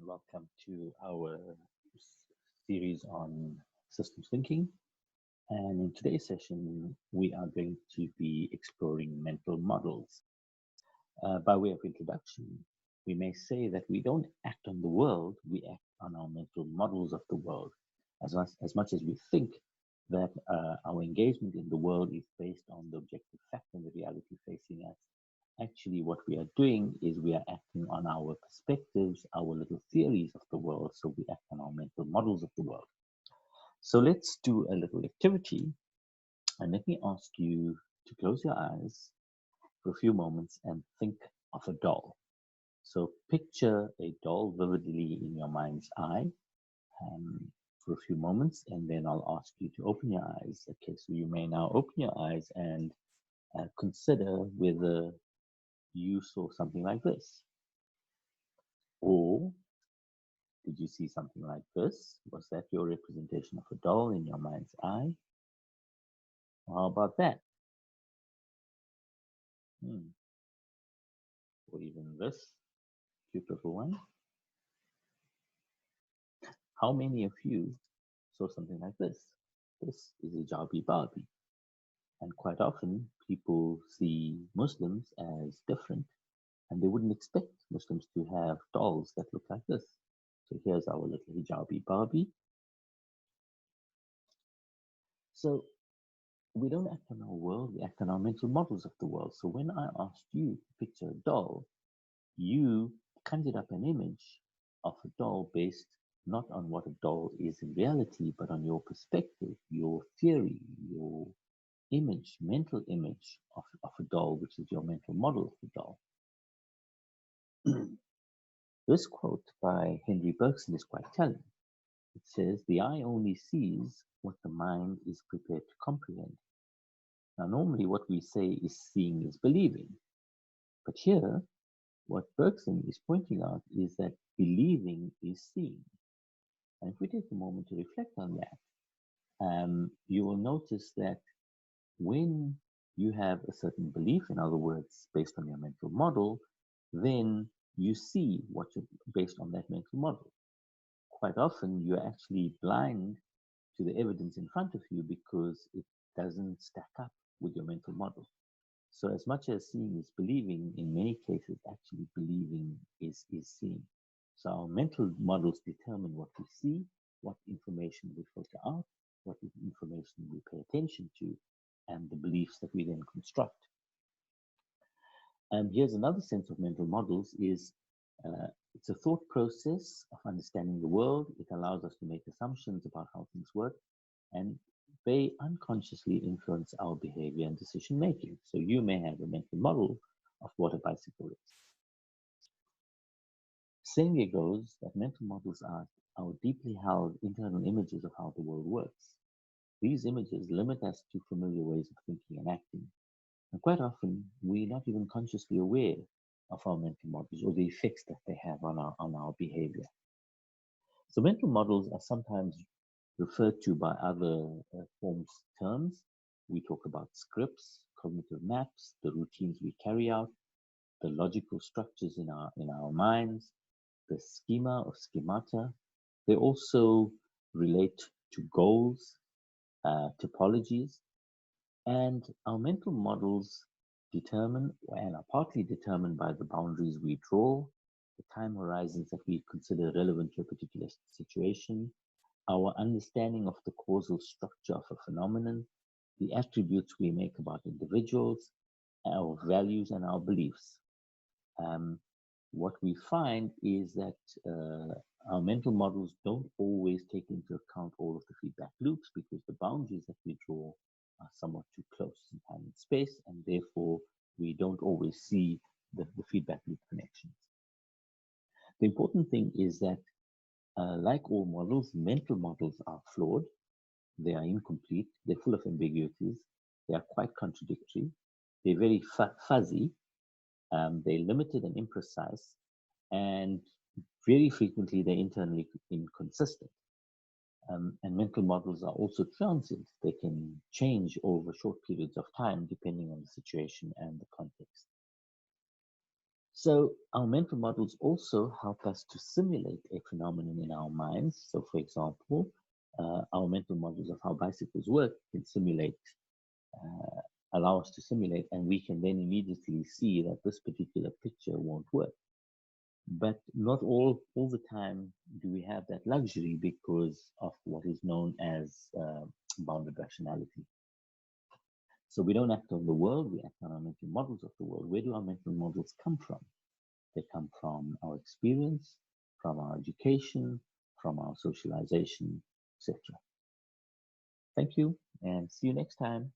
and welcome to our series on systems thinking. And in today's session, we are going to be exploring mental models. By way of introduction, we may say that we don't act on the world, we act on our mental models of the world. As much as we think that our engagement in the world is based on the objective fact and the reality facing us, actually what we are doing is we are acting on our perspectives, our little theories of the world. So we act on our mental models of the world. So let's do a little activity, and let me ask you to close your eyes for a few moments and think of a doll. So picture a doll vividly in your mind's eye for a few moments, and then I'll ask you to open your eyes. Okay, so you may now open your eyes and consider whether you saw something like this. Or did you see something like this? Was that your representation of a doll in your mind's eye? How about that? Or even this cute little one? How many of you saw something like this? This is a Jabi Barbie. And quite often people see Muslims as different, and they wouldn't expect Muslims to have dolls that look like this. So here's our little hijabi Barbie. So we don't act on our world, we act on our mental models of the world. So when I asked you to picture a doll, you conjured up an image of a doll based not on what a doll is in reality, but on your perspective, your theory, your image, mental image of a doll, which is your mental model of the doll. This quote by Henry Bergson is quite telling. It says, "The eye only sees what the mind is prepared to comprehend." Now, normally what we say is seeing is believing. But here, what Bergson is pointing out is that believing is seeing. And if we take a moment to reflect on that, you will notice that when you have a certain belief, in other words, based on your mental model, then you see what you're based on that mental model. Quite often, you're actually blind to the evidence in front of you because it doesn't stack up with your mental model. So as much as seeing is believing, in many cases, actually believing is seeing. So our mental models determine what we see, what information we filter out, what information we pay attention to, and the beliefs that we then construct. And here's another sense of mental models is it's a thought process of understanding the world. It allows us to make assumptions about how things work, and they unconsciously influence our behavior and decision making. So you may have a mental model of what a bicycle is. Saying it goes that mental models are our deeply held internal images of how the world works. These images limit us to familiar ways of thinking and acting. And quite often, we're not even consciously aware of our mental models or the effects that they have on our behavior. So mental models are sometimes referred to by other terms. We talk about scripts, cognitive maps, the routines we carry out, the logical structures in our minds, the schema of schemata. They also relate to goals, topologies, and our mental models determine and are partly determined by the boundaries we draw, the time horizons that we consider relevant to a particular situation, our understanding of the causal structure of a phenomenon, the attributes we make about individuals, our values and our beliefs. What we find is that our mental models don't always take into account all of the feedback loops because the boundaries that we draw are somewhat too close in time and space, and therefore we don't always see the feedback loop connections. The important thing is that, like all models, mental models are flawed, they are incomplete, they're full of ambiguities, they are quite contradictory, they're very fuzzy, they're limited and imprecise, and very frequently they're internally inconsistent. And mental models are also transient. They can change over short periods of time depending on the situation and the context. So our mental models also help us to simulate a phenomenon in our minds. So for example, our mental models of how bicycles work can simulate, uh, allow us to simulate, and we can then immediately see that this particular picture won't work. But not all the time do we have that luxury because of what is known as bounded rationality. So we don't act on the world, we act on our mental models of the world. Where do our mental models come from? They come from our experience, from our education, from our socialization, etc. Thank you, and see you next time.